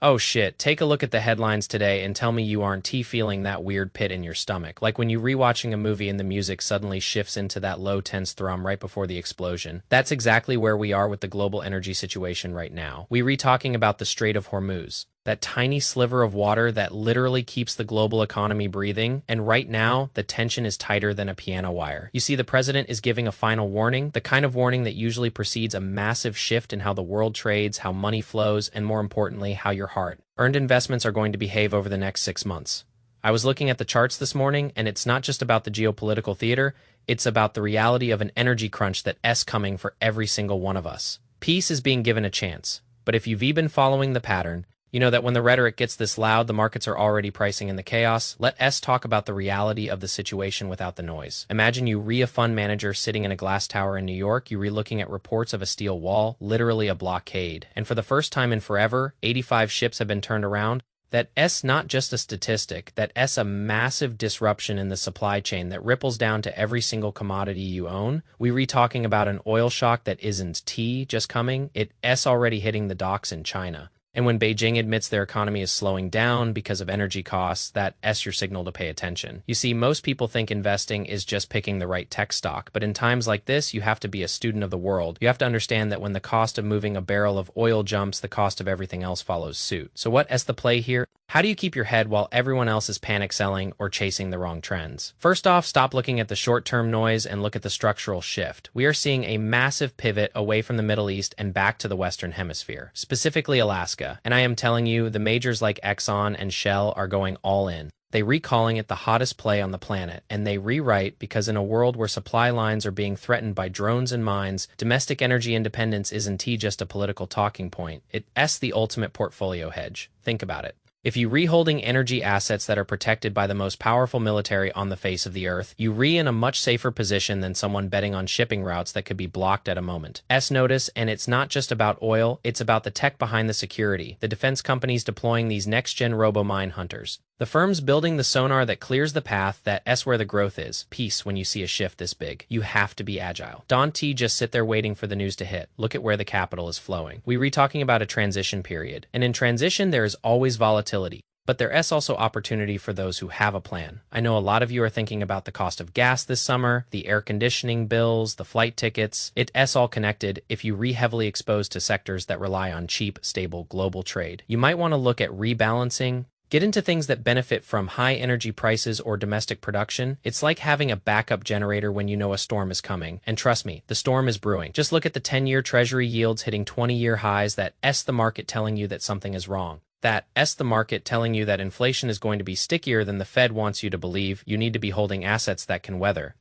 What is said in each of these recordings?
Oh shit, take a look at the headlines today and tell me you aren't feeling that weird pit in your stomach. Like when you're rewatching a movie and the music suddenly shifts into that low tense thrum right before the explosion. That's exactly where we are with the global energy situation right now. We re-talking about the Strait of Hormuz. That tiny sliver of water that literally keeps the global economy breathing, and right now, the tension is tighter than a piano wire. You see, the president is giving a final warning, the kind of warning that usually precedes a massive shift in how the world trades, how money flows, and more importantly, how your hard-earned investments are going to behave over the next 6 months. I was looking at the charts this morning, and it's not just about the geopolitical theater, it's about the reality of an energy crunch that's coming for every single one of us. Peace is being given a chance, but if you've been following the pattern, you know that when the rhetoric gets this loud, the markets are already pricing in the chaos. Let us talk about the reality of the situation without the noise. Imagine you a fund manager sitting in a glass tower in New York, you looking at reports of a steel wall, literally a blockade. And for the first time in forever, 85 ships have been turned around. That's not just a statistic, that's a massive disruption in the supply chain that ripples down to every single commodity you own. We talking about an oil shock that isn't just coming, it's already hitting the docks in China. And when Beijing admits their economy is slowing down because of energy costs, that's your signal to pay attention. You see, most people think investing is just picking the right tech stock, but in times like this, you have to be a student of the world. You have to understand that when the cost of moving a barrel of oil jumps, the cost of everything else follows suit. So what's the play here? How do you keep your head while everyone else is panic selling or chasing the wrong trends? First off, stop looking at the short-term noise and look at the structural shift. We are seeing a massive pivot away from the Middle East and back to the Western Hemisphere, specifically Alaska. And I am telling you, the majors like Exxon and Shell are going all in. They recalling it the hottest play on the planet, and they rewrite because in a world where supply lines are being threatened by drones and mines, domestic energy independence isn't just a political talking point. It's the ultimate portfolio hedge. Think about it. If you holding energy assets that are protected by the most powerful military on the face of the earth, you in a much safer position than someone betting on shipping routes that could be blocked at a moment. Notice, and it's not just about oil, it's about the tech behind the security, the defense companies deploying these next-gen robo-mine hunters. The firms building the sonar that clears the path, that's where the growth is. Peace when you see a shift this big. You have to be agile. Don't just sit there waiting for the news to hit. Look at where the capital is flowing. We talking about a transition period. And in transition, there is always volatility. But there's also opportunity for those who have a plan. I know a lot of you are thinking about the cost of gas this summer, the air conditioning bills, the flight tickets. It's all connected if you heavily exposed to sectors that rely on cheap, stable global trade. You might want to look at rebalancing. Get into things that benefit from high energy prices or domestic production. It's like having a backup generator when you know a storm is coming. And trust me, the storm is brewing. Just look at the 10-year Treasury yields hitting 20-year highs. That's the market telling you that something is wrong. That's the market telling you that inflation is going to be stickier than the Fed wants you to believe. You need to be holding assets that can weather.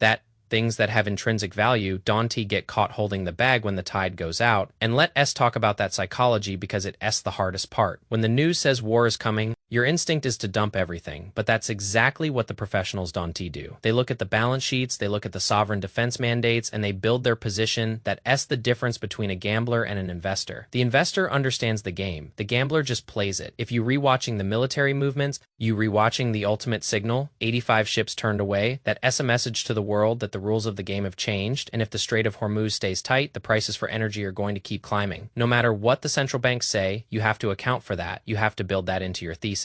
Things that have intrinsic value don't get caught holding the bag when the tide goes out. And let us talk about that psychology because it's the hardest part. When the news says war is coming, your instinct is to dump everything, but that's exactly what the professionals don't do. They look at the balance sheets, they look at the sovereign defense mandates, and they build their position. That's the difference between a gambler and an investor. The investor understands the game. The gambler just plays it. If you rewatching the military movements, you rewatching the ultimate signal, 85 ships turned away, that's a message to the world that the rules of the game have changed, and if the Strait of Hormuz stays tight, the prices for energy are going to keep climbing. No matter what the central banks say, you have to account for that. You have to build that into your thesis.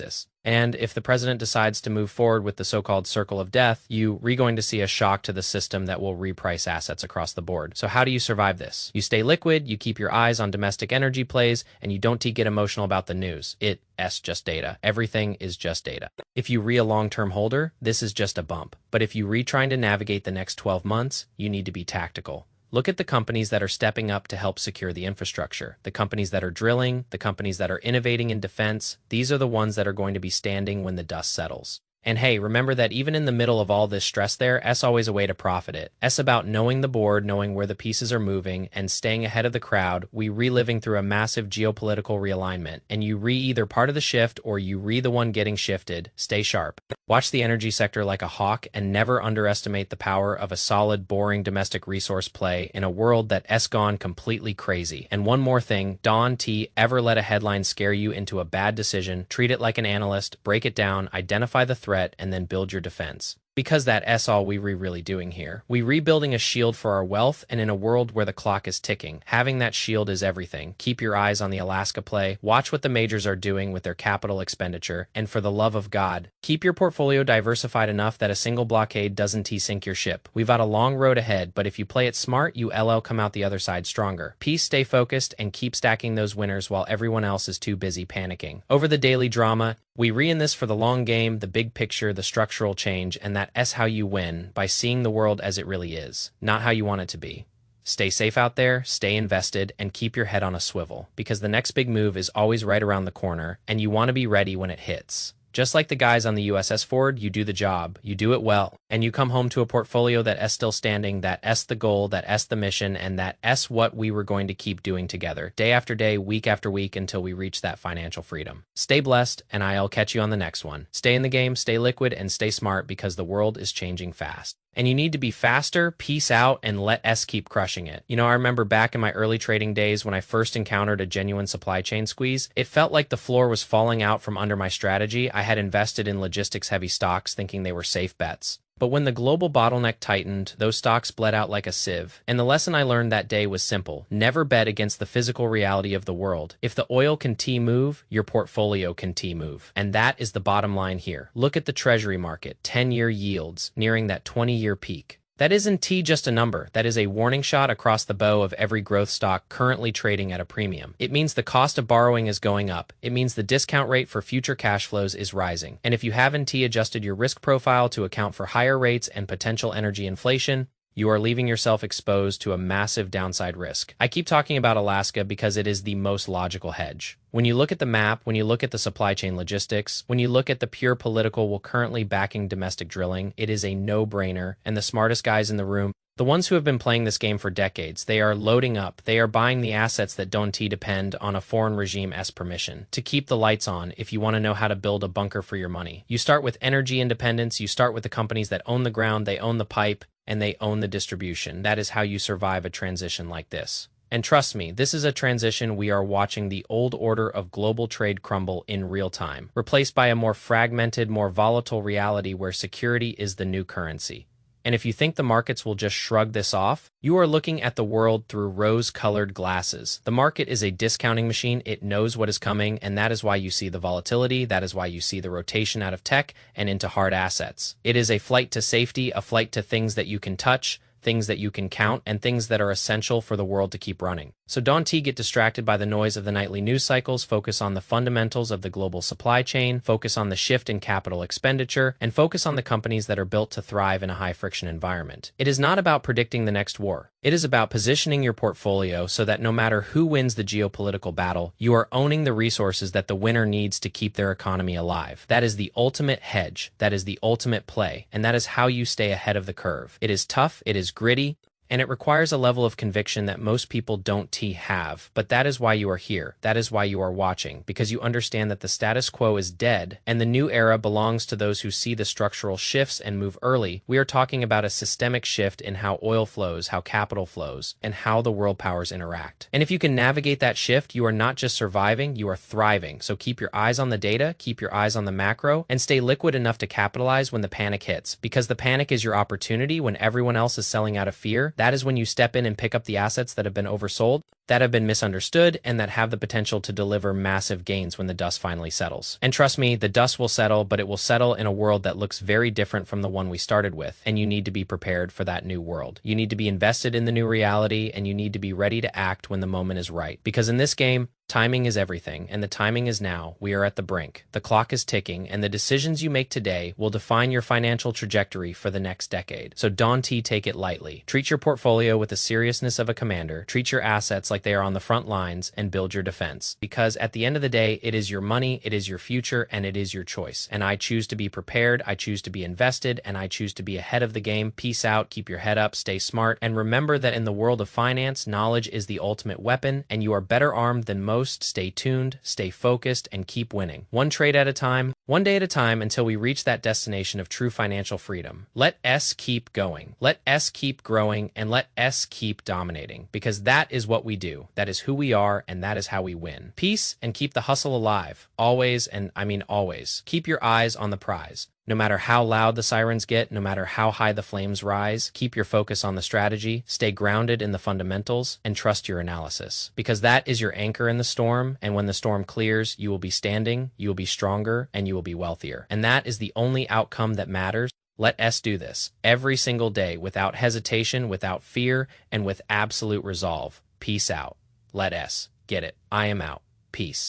And if the president decides to move forward with the so-called circle of death, you're going to see a shock to the system that will reprice assets across the board. So how do you survive this? You stay liquid, you keep your eyes on domestic energy plays, and you don't get emotional about the news. It's just data. Everything is just data. If you a long-term holder, this is just a bump. But if you trying to navigate the next 12 months, you need to be tactical. Look at the companies that are stepping up to help secure the infrastructure, the companies that are drilling, the companies that are innovating in defense. These are the ones that are going to be standing when the dust settles. And hey, remember that even in the middle of all this stress there's always a way to profit it. It's about knowing the board, knowing where the pieces are moving, and staying ahead of the crowd. We reliving through a massive geopolitical realignment, and you either part of the shift or you the one getting shifted. Stay sharp. Watch the energy sector like a hawk and never underestimate the power of a solid, boring domestic resource play in a world that's gone completely crazy. And one more thing, don't ever let a headline scare you into a bad decision. Treat it like an analyst, break it down, identify the threat, and then build your defense. Because that's all we really doing here. We rebuilding a shield for our wealth, and in a world where the clock is ticking, having that shield is everything. Keep your eyes on the Alaska play, watch what the majors are doing with their capital expenditure, and for the love of God, keep your portfolio diversified enough that a single blockade doesn't sink your ship. We've got a long road ahead, but if you play it smart, you come out the other side stronger. Peace, stay focused, and keep stacking those winners while everyone else is too busy panicking. Over the daily drama, we in this for the long game, the big picture, the structural change, and that's how you win, by seeing the world as it really is, not how you want it to be. Stay safe out there, stay invested, and keep your head on a swivel, because the next big move is always right around the corner, and you want to be ready when it hits. Just like the guys on the USS Ford, you do the job, you do it well, and you come home to a portfolio that's still standing, that's the goal, that's the mission, and that's what we were going to keep doing together, day after day, week after week, until we reach that financial freedom. Stay blessed, and I'll catch you on the next one. Stay in the game, stay liquid, and stay smart, because the world is changing fast. And you need to be faster, peace out, and let us keep crushing it. I remember back in my early trading days when I first encountered a genuine supply chain squeeze, it felt like the floor was falling out from under my strategy. I had invested in logistics-heavy stocks thinking they were safe bets. But when the global bottleneck tightened, those stocks bled out like a sieve. And the lesson I learned that day was simple. Never bet against the physical reality of the world. If the oil can move, your portfolio can move. And that is the bottom line here. Look at the treasury market, 10-year yields, nearing that 20-year peak. That isn't just a number. That is a warning shot across the bow of every growth stock currently trading at a premium. It means the cost of borrowing is going up. It means the discount rate for future cash flows is rising. And if you haven't adjusted your risk profile to account for higher rates and potential energy inflation, you are leaving yourself exposed to a massive downside risk. I keep talking about Alaska because it is the most logical hedge. When you look at the map, when you look at the supply chain logistics, when you look at the pure political while currently backing domestic drilling, it is a no-brainer, and the smartest guys in the room, the ones who have been playing this game for decades, they are loading up, they are buying the assets that don't depend on a foreign regime's permission to keep the lights on. If you want to know how to build a bunker for your money, you start with energy independence, you start with the companies that own the ground, they own the pipe, and they own the distribution. That is how you survive a transition like this. And trust me, this is a transition we are watching the old order of global trade crumble in real time, replaced by a more fragmented, more volatile reality where security is the new currency. And if you think the markets will just shrug this off, you are looking at the world through rose-colored glasses. The market is a discounting machine. It knows what is coming, and that is why you see the volatility. That is why you see the rotation out of tech and into hard assets. It is a flight to safety, a flight to things that you can touch, things that you can count, and things that are essential for the world to keep running. So don't get distracted by the noise of the nightly news cycles. Focus on the fundamentals of the global supply chain, focus on the shift in capital expenditure, and focus on the companies that are built to thrive in a high-friction environment. It is not about predicting the next war. It is about positioning your portfolio so that no matter who wins the geopolitical battle, you are owning the resources that the winner needs to keep their economy alive. That is the ultimate hedge. That is the ultimate play. And that is how you stay ahead of the curve. It is tough. It is gritty. And it requires a level of conviction that most people don't have. But that is why you are here. That is why you are watching, because you understand that the status quo is dead and the new era belongs to those who see the structural shifts and move early. We are talking about a systemic shift in how oil flows, how capital flows, and how the world powers interact. And if you can navigate that shift, you are not just surviving, you are thriving. So keep your eyes on the data, keep your eyes on the macro, and stay liquid enough to capitalize when the panic hits. Because the panic is your opportunity when everyone else is selling out of fear. That is when you step in and pick up the assets that have been oversold, that have been misunderstood, and that have the potential to deliver massive gains when the dust finally settles. And trust me, the dust will settle, but it will settle in a world that looks very different from the one we started with, and you need to be prepared for that new world. You need to be invested in the new reality, and you need to be ready to act when the moment is right. Because in this game, timing is everything, and the timing is now. We are at the brink. The clock is ticking, and the decisions you make today will define your financial trajectory for the next decade. So don't take it lightly. Treat your portfolio with the seriousness of a commander. Treat your assets like they are on the front lines, and build your defense. Because at the end of the day, it is your money, it is your future, and it is your choice. And I choose to be prepared, I choose to be invested, and I choose to be ahead of the game. Peace out, keep your head up, stay smart, and remember that in the world of finance, knowledge is the ultimate weapon, and you are better armed than most. Stay tuned, stay focused, and keep winning. One trade at a time, one day at a time, until we reach that destination of true financial freedom. Let us keep going. Let us keep growing, and let us keep dominating. Because that is what we do. That is who we are, and that is how we win. Peace, and keep the hustle alive. Always, and I mean always. Keep your eyes on the prize. No matter how loud the sirens get, no matter how high the flames rise, keep your focus on the strategy, stay grounded in the fundamentals, and trust your analysis. Because that is your anchor in the storm, and when the storm clears, you will be standing, you will be stronger, and you will be wealthier. And that is the only outcome that matters. Let us do this every single day without hesitation, without fear, and with absolute resolve. Peace out. Let us get it. I am out. Peace.